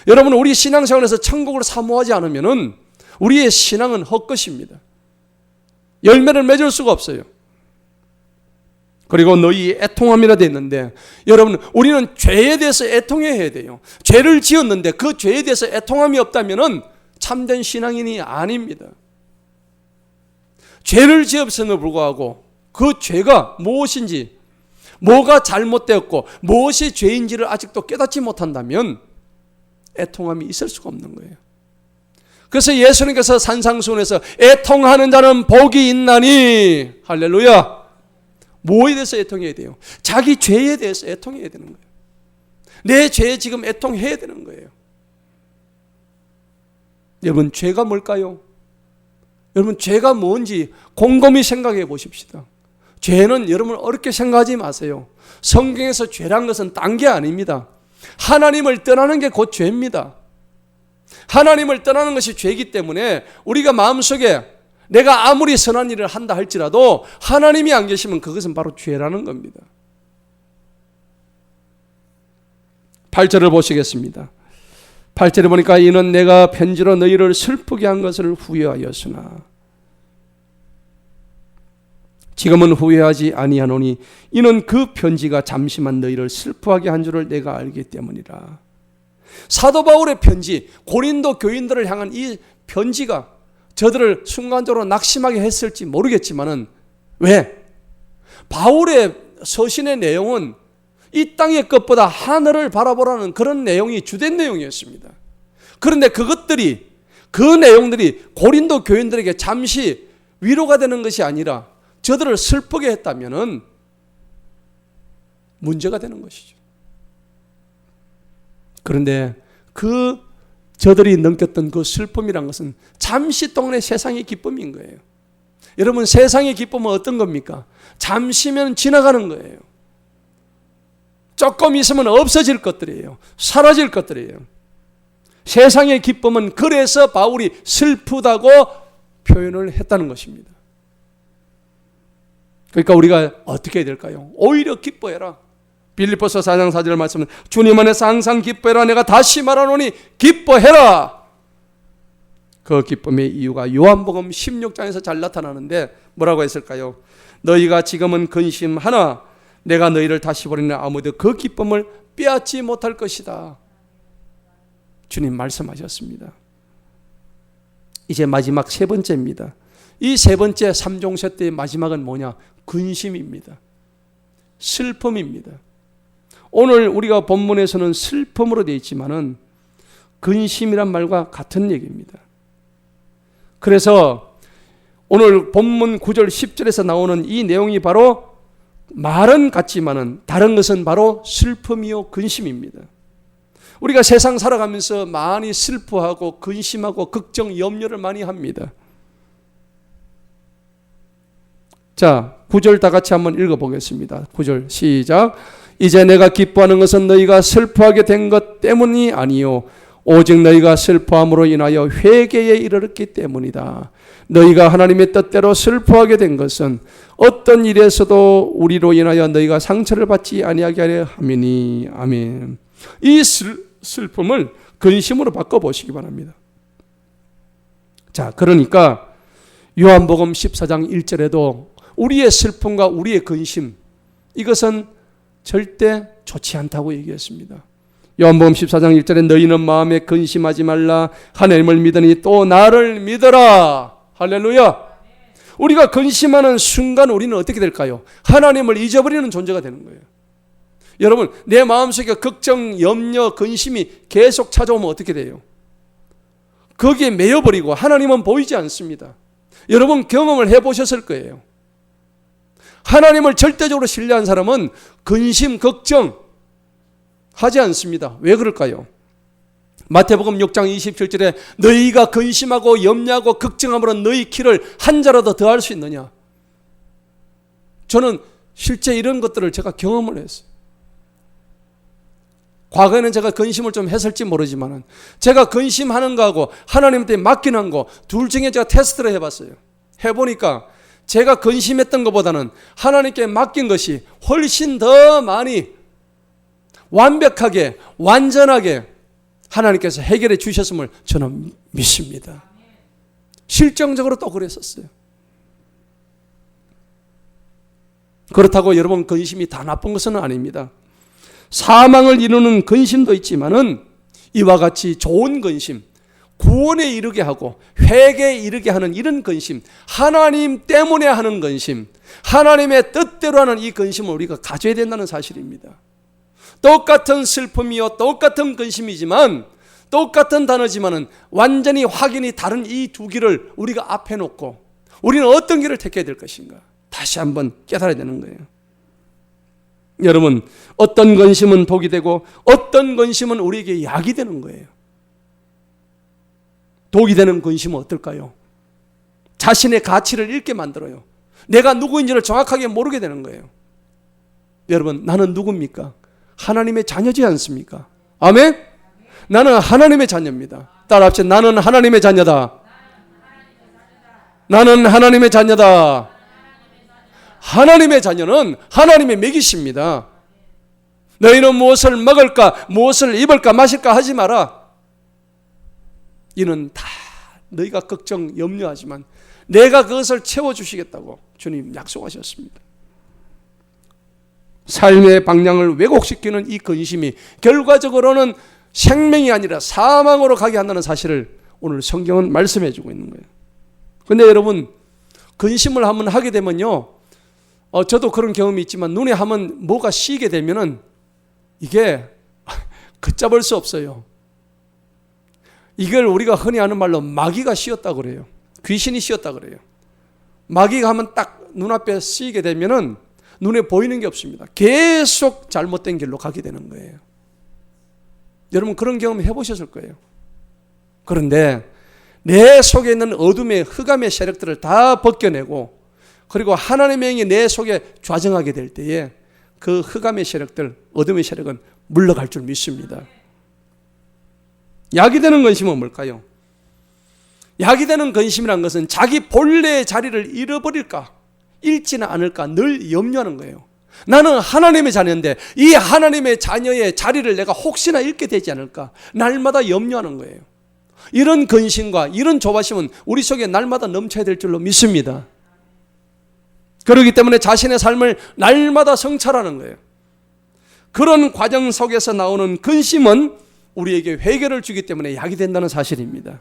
여러분, 우리 신앙생활에서 천국을 사모하지 않으면 우리의 신앙은 헛것입니다. 열매를 맺을 수가 없어요. 그리고 너희 애통함이라 되어 있는데, 여러분, 우리는 죄에 대해서 애통해야 돼요. 죄를 지었는데 그 죄에 대해서 애통함이 없다면 참된 신앙인이 아닙니다. 죄를 지었음에도 불구하고 그 죄가 무엇인지, 뭐가 잘못되었고 무엇이 죄인지를 아직도 깨닫지 못한다면 애통함이 있을 수가 없는 거예요. 그래서 예수님께서 산상수훈에서 애통하는 자는 복이 있나니, 할렐루야. 뭐에 대해서 애통해야 돼요? 자기 죄에 대해서 애통해야 되는 거예요. 내 죄에 지금 애통해야 되는 거예요. 여러분, 죄가 뭘까요? 여러분, 죄가 뭔지 곰곰이 생각해 보십시다. 죄는 여러분 어렵게 생각하지 마세요. 성경에서 죄란 것은 딴 게 아닙니다. 하나님을 떠나는 게 곧 죄입니다. 하나님을 떠나는 것이 죄이기 때문에 우리가 마음속에 내가 아무리 선한 일을 한다 할지라도 하나님이 안 계시면 그것은 바로 죄라는 겁니다. 8절을 보시겠습니다. 8절에 보니까 이는 내가 편지로 너희를 슬프게 한 것을 후회하였으나 지금은 후회하지 아니하노니 이는 그 편지가 잠시만 너희를 슬퍼하게 한 줄을 내가 알기 때문이라. 사도 바울의 편지, 고린도 교인들을 향한 이 편지가 저들을 순간적으로 낙심하게 했을지 모르겠지만은, 왜? 바울의 서신의 내용은 이 땅의 것보다 하늘을 바라보라는 그런 내용이 주된 내용이었습니다. 그런데 그 내용들이 고린도 교인들에게 잠시 위로가 되는 것이 아니라 저들을 슬프게 했다면은 문제가 되는 것이죠. 그런데 저들이 느꼈던 그 슬픔이란 것은 잠시 동안의 세상의 기쁨인 거예요. 여러분, 세상의 기쁨은 어떤 겁니까? 잠시면 지나가는 거예요. 조금 있으면 없어질 것들이에요. 사라질 것들이에요. 세상의 기쁨은 그래서 바울이 슬프다고 표현을 했다는 것입니다. 그러니까 우리가 어떻게 해야 될까요? 오히려 기뻐해라. 빌립보서 4장 4절 말씀은 주님 안에서 항상 기뻐해라. 내가 다시 말하노니 기뻐해라. 그 기쁨의 이유가 요한복음 16장에서 잘 나타나는데 뭐라고 했을까요? 너희가 지금은 근심하나 내가 너희를 다시 보리니 아무도 그 기쁨을 빼앗지 못할 것이다. 주님 말씀하셨습니다. 이제 마지막 세 번째입니다. 이 세 번째 3종 세대의 마지막은 뭐냐? 근심입니다. 슬픔입니다. 오늘 우리가 본문에서는 슬픔으로 되어 있지만은 근심이란 말과 같은 얘기입니다. 그래서 오늘 본문 9절 10절에서 나오는 이 내용이 바로 말은 같지만은 다른 것은 바로 슬픔이요 근심입니다. 우리가 세상 살아가면서 많이 슬퍼하고 근심하고 걱정, 염려를 많이 합니다. 자, 9절 다 같이 한번 읽어보겠습니다. 9절 시작. 이제 내가 기뻐하는 것은 너희가 슬퍼하게 된 것 때문이 아니요 오직 너희가 슬퍼함으로 인하여 회개에 이르렀기 때문이다. 너희가 하나님의 뜻대로 슬퍼하게 된 것은 어떤 일에서도 우리로 인하여 너희가 상처를 받지 아니하게 하려 함이니. 아멘. 이 슬픔을 근심으로 바꿔보시기 바랍니다. 자, 그러니까 요한복음 14장 1절에도 우리의 슬픔과 우리의 근심, 이것은 절대 좋지 않다고 얘기했습니다. 요한복음 14장 1절에 너희는 마음에 근심하지 말라. 하나님을 믿으니 또 나를 믿어라. 할렐루야. 우리가 근심하는 순간 우리는 어떻게 될까요? 하나님을 잊어버리는 존재가 되는 거예요. 여러분, 내 마음속에 걱정, 염려, 근심이 계속 찾아오면 어떻게 돼요? 거기에 매여버리고 하나님은 보이지 않습니다. 여러분 경험을 해보셨을 거예요. 하나님을 절대적으로 신뢰한 사람은 근심, 걱정 하지 않습니다. 왜 그럴까요? 마태복음 6장 27절에 너희가 근심하고 염려하고 걱정함으로 너희 키를 한 자라도 더할 수 있느냐? 저는 실제 이런 것들을 제가 경험을 했어요. 과거에는 제가 근심을 좀 했을지 모르지만 제가 근심하는 거하고 하나님한테 맡기는 거 둘 중에 제가 테스트를 해봤어요. 해보니까 제가 근심했던 것보다는 하나님께 맡긴 것이 훨씬 더 많이 완벽하게 완전하게 하나님께서 해결해 주셨음을 저는 믿습니다. 실정적으로 또 그랬었어요. 그렇다고 여러분 근심이 다 나쁜 것은 아닙니다. 사망을 이루는 근심도 있지만은 이와 같이 좋은 근심, 구원에 이르게 하고 회개에 이르게 하는 이런 근심, 하나님 때문에 하는 근심, 하나님의 뜻대로 하는 이 근심을 우리가 가져야 된다는 사실입니다. 똑같은 슬픔이요 똑같은 근심이지만 똑같은 단어지만은 완전히 확연히 다른 이 두 길을 우리가 앞에 놓고 우리는 어떤 길을 택해야 될 것인가 다시 한번 깨달아야 되는 거예요. 여러분, 어떤 근심은 독이 되고 어떤 근심은 우리에게 약이 되는 거예요. 독이 되는 근심은 어떨까요? 자신의 가치를 잃게 만들어요. 내가 누구인지를 정확하게 모르게 되는 거예요. 여러분, 나는 누굽니까? 하나님의 자녀지 않습니까? 아멘? 나는 하나님의 자녀입니다. 따라합시다. 나는 하나님의 자녀다. 나는 하나님의 자녀다. 하나님의 자녀는 하나님의 먹이십니다. 너희는 무엇을 먹을까, 무엇을 입을까, 마실까 하지 마라. 이는 다 너희가 걱정, 염려하지만 내가 그것을 채워주시겠다고 주님 약속하셨습니다. 삶의 방향을 왜곡시키는 이 근심이 결과적으로는 생명이 아니라 사망으로 가게 한다는 사실을 오늘 성경은 말씀해 주고 있는 거예요. 그런데 여러분, 근심을 한번 하게 되면요, 저도 그런 경험이 있지만 눈에 한번 뭐가 씌게 되면은 이게 걷잡을 수 없어요. 이걸 우리가 흔히 하는 말로 마귀가 씌었다고 그래요. 귀신이 씌었다고 그래요. 마귀가 하면 딱 눈앞에 씌게 되면은 눈에 보이는 게 없습니다. 계속 잘못된 길로 가게 되는 거예요. 여러분, 그런 경험 해보셨을 거예요. 그런데 내 속에 있는 어둠의 흑암의 세력들을 다 벗겨내고, 그리고 하나님의 영이 내 속에 좌정하게 될 때에 그 흑암의 세력들, 어둠의 세력은 물러갈 줄 믿습니다. 약이 되는 근심은 뭘까요? 약이 되는 근심이라는 것은 자기 본래의 자리를 잃어버릴까, 잃지는 않을까 늘 염려하는 거예요. 나는 하나님의 자녀인데 이 하나님의 자녀의 자리를 내가 혹시나 잃게 되지 않을까 날마다 염려하는 거예요. 이런 근심과 이런 조바심은 우리 속에 날마다 넘쳐야 될 줄로 믿습니다. 그렇기 때문에 자신의 삶을 날마다 성찰하는 거예요. 그런 과정 속에서 나오는 근심은 우리에게 회개를 주기 때문에 약이 된다는 사실입니다.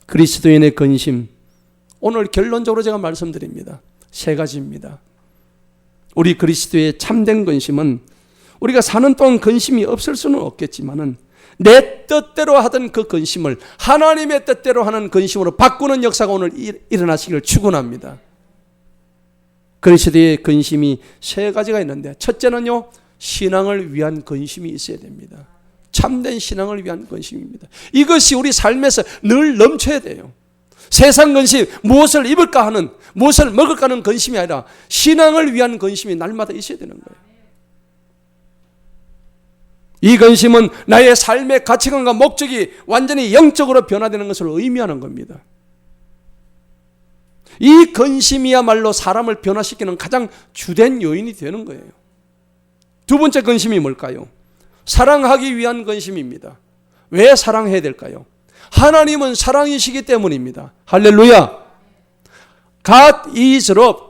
그리스도인의 근심, 오늘 결론적으로 제가 말씀드립니다. 세 가지입니다. 우리 그리스도의 참된 근심은 우리가 사는 동안 근심이 없을 수는 없겠지만은 내 뜻대로 하던 그 근심을 하나님의 뜻대로 하는 근심으로 바꾸는 역사가 오늘 일어나시기를 축원합니다. 그리스도의 근심이 세 가지가 있는데, 첫째는요, 신앙을 위한 근심이 있어야 됩니다. 참된 신앙을 위한 근심입니다. 이것이 우리 삶에서 늘 넘쳐야 돼요. 세상 근심, 무엇을 입을까 하는, 무엇을 먹을까 하는 근심이 아니라 신앙을 위한 근심이 날마다 있어야 되는 거예요. 이 근심은 나의 삶의 가치관과 목적이 완전히 영적으로 변화되는 것을 의미하는 겁니다. 이 근심이야말로 사람을 변화시키는 가장 주된 요인이 되는 거예요. 두 번째 근심이 뭘까요? 사랑하기 위한 근심입니다. 왜 사랑해야 될까요? 하나님은 사랑이시기 때문입니다. 할렐루야. God is love.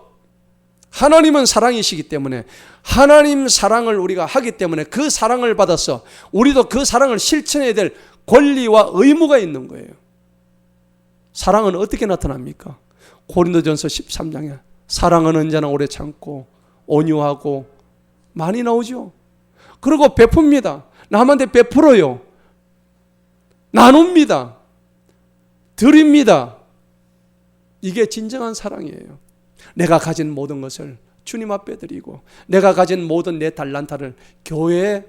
하나님은 사랑이시기 때문에 하나님 사랑을 우리가 하기 때문에 그 사랑을 받아서 우리도 그 사랑을 실천해야 될 권리와 의무가 있는 거예요. 사랑은 어떻게 나타납니까? 고린도전서 13장에 사랑은 언제나 오래 참고 온유하고 많이 나오죠. 그리고 베풉니다. 남한테 베풀어요. 나눕니다. 드립니다. 이게 진정한 사랑이에요. 내가 가진 모든 것을 주님 앞에 드리고, 내가 가진 모든 내 달란트를 교회에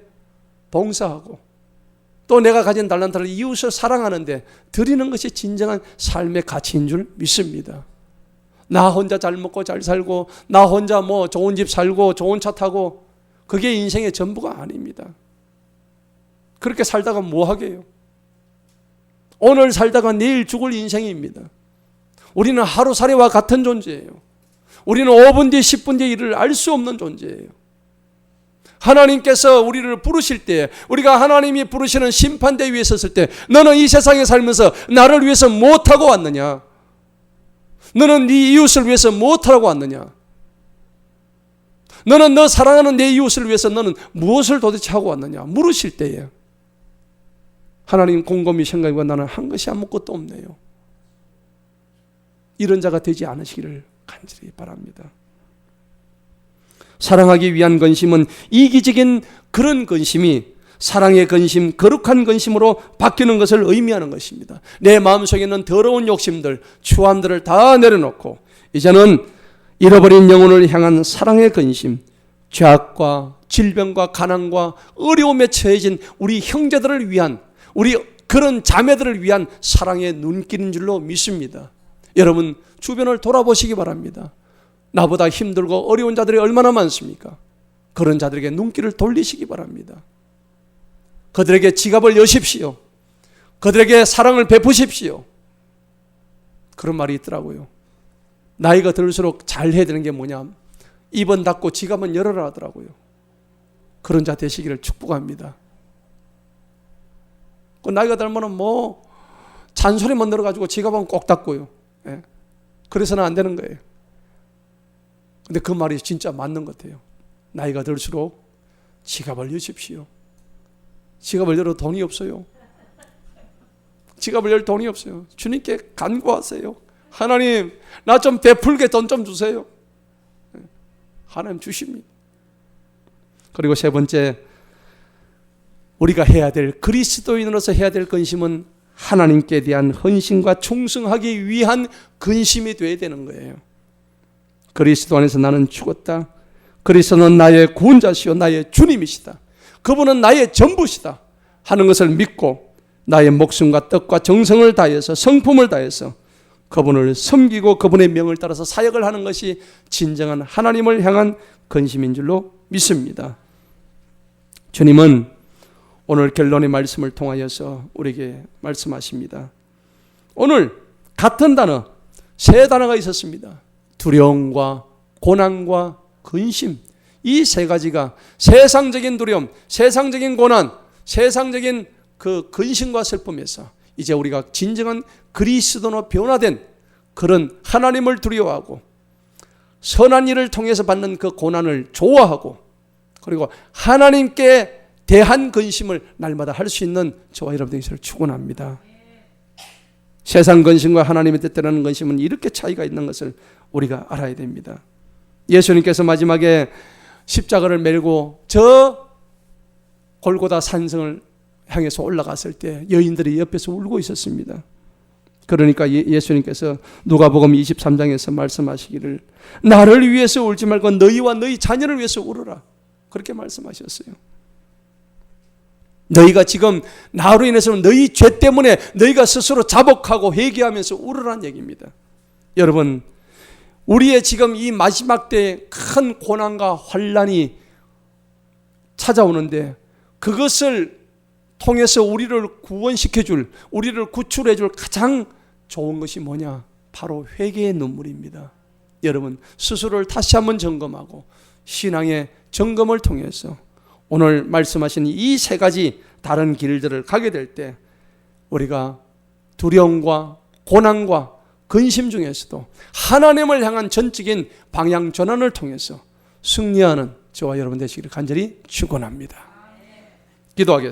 봉사하고, 또 내가 가진 달란트를 이웃을 사랑하는데 드리는 것이 진정한 삶의 가치인 줄 믿습니다. 나 혼자 잘 먹고 잘 살고, 나 혼자 뭐 좋은 집 살고 좋은 차 타고, 그게 인생의 전부가 아닙니다. 그렇게 살다가 뭐 하게요? 오늘 살다가 내일 죽을 인생입니다. 우리는 하루살이와 같은 존재예요. 우리는 5분 뒤 10분 뒤 일을 알 수 없는 존재예요. 하나님께서 우리를 부르실 때, 우리가 하나님이 부르시는 심판대 위에 섰을 때, 너는 이 세상에 살면서 나를 위해서 무엇하고 왔느냐? 너는 네 이웃을 위해서 무엇하라고 왔느냐? 너는 너 사랑하는 내 이웃을 위해서 너는 무엇을 도대체 하고 왔느냐? 물으실 때에 하나님 곰곰이 생각해보고 나는 한 것이 아무것도 없네요. 이런 자가 되지 않으시기를 간절히 바랍니다. 사랑하기 위한 근심은 이기적인 그런 근심이 사랑의 근심, 거룩한 근심으로 바뀌는 것을 의미하는 것입니다. 내 마음속에 있는 더러운 욕심들, 추함들을 다 내려놓고 이제는 잃어버린 영혼을 향한 사랑의 근심, 죄악과 질병과 가난과 어려움에 처해진 우리 형제들을 위한, 우리 그런 자매들을 위한 사랑의 눈길인 줄로 믿습니다. 여러분 주변을 돌아보시기 바랍니다. 나보다 힘들고 어려운 자들이 얼마나 많습니까? 그런 자들에게 눈길을 돌리시기 바랍니다. 그들에게 지갑을 여십시오. 그들에게 사랑을 베푸십시오. 그런 말이 있더라고요. 나이가 들수록 잘 해야 되는 게 뭐냐? 입은 닫고 지갑은 열어라 하더라고요. 그런 자 되시기를 축복합니다. 그 나이가 들면 뭐 잔소리만 늘어가지고 지갑은 꼭 닫고요. 예. 그래서는 안 되는 거예요. 근데 그 말이 진짜 맞는 것 같아요. 나이가 들수록 지갑을 여십시오. 지갑을 열어 돈이 없어요. 지갑을 열 돈이 없어요. 주님께 간구하세요. 하나님, 나 좀 베풀게 돈 좀 주세요. 하나님 주십니다. 그리고 세 번째, 우리가 해야 될, 그리스도인으로서 해야 될 근심은 하나님께 대한 헌신과 충성하기 위한 근심이 되어야 되는 거예요. 그리스도 안에서 나는 죽었다. 그리스도는 나의 구원자시요 나의 주님이시다. 그분은 나의 전부시다 하는 것을 믿고 나의 목숨과 뜻과 정성을 다해서 성품을 다해서 그분을 섬기고 그분의 명을 따라서 사역을 하는 것이 진정한 하나님을 향한 근심인 줄로 믿습니다. 주님은 오늘 결론의 말씀을 통하여서 우리에게 말씀하십니다. 오늘 같은 단어, 세 단어가 있었습니다. 두려움과 고난과 근심. 이 세 가지가 세상적인 두려움, 세상적인 고난, 세상적인 그 근심과 슬픔에서 이제 우리가 진정한 그리스도로 변화된 그런 하나님을 두려워하고 선한 일을 통해서 받는 그 고난을 좋아하고 그리고 하나님께 대한 근심을 날마다 할 수 있는 저와 여러분들이 축원합니다. 세상 근심과 하나님의 뜻대로는 근심은 이렇게 차이가 있는 것을 우리가 알아야 됩니다. 예수님께서 마지막에 십자가를 메고 저 골고다 산성을 향해서 올라갔을 때 여인들이 옆에서 울고 있었습니다. 그러니까 예수님께서 누가복음 23장에서 말씀하시기를 나를 위해서 울지 말고 너희와 너희 자녀를 위해서 울어라. 그렇게 말씀하셨어요. 너희가 지금 나로 인해서는 너희 죄 때문에 너희가 스스로 자복하고 회개하면서 울으라는 얘기입니다. 여러분, 우리의 지금 이 마지막 때에 큰 고난과 환난이 찾아오는데 그것을 통해서 우리를 구원시켜줄, 우리를 구출해줄 가장 좋은 것이 뭐냐? 바로 회개의 눈물입니다. 여러분, 스스로를 다시 한번 점검하고 신앙의 점검을 통해서 오늘 말씀하신 이 세 가지 다른 길들을 가게 될 때 우리가 두려움과 고난과 근심 중에서도 하나님을 향한 전적인 방향 전환을 통해서 승리하는 저와 여러분 되시기를 간절히 축원합니다. 기도하겠습니다.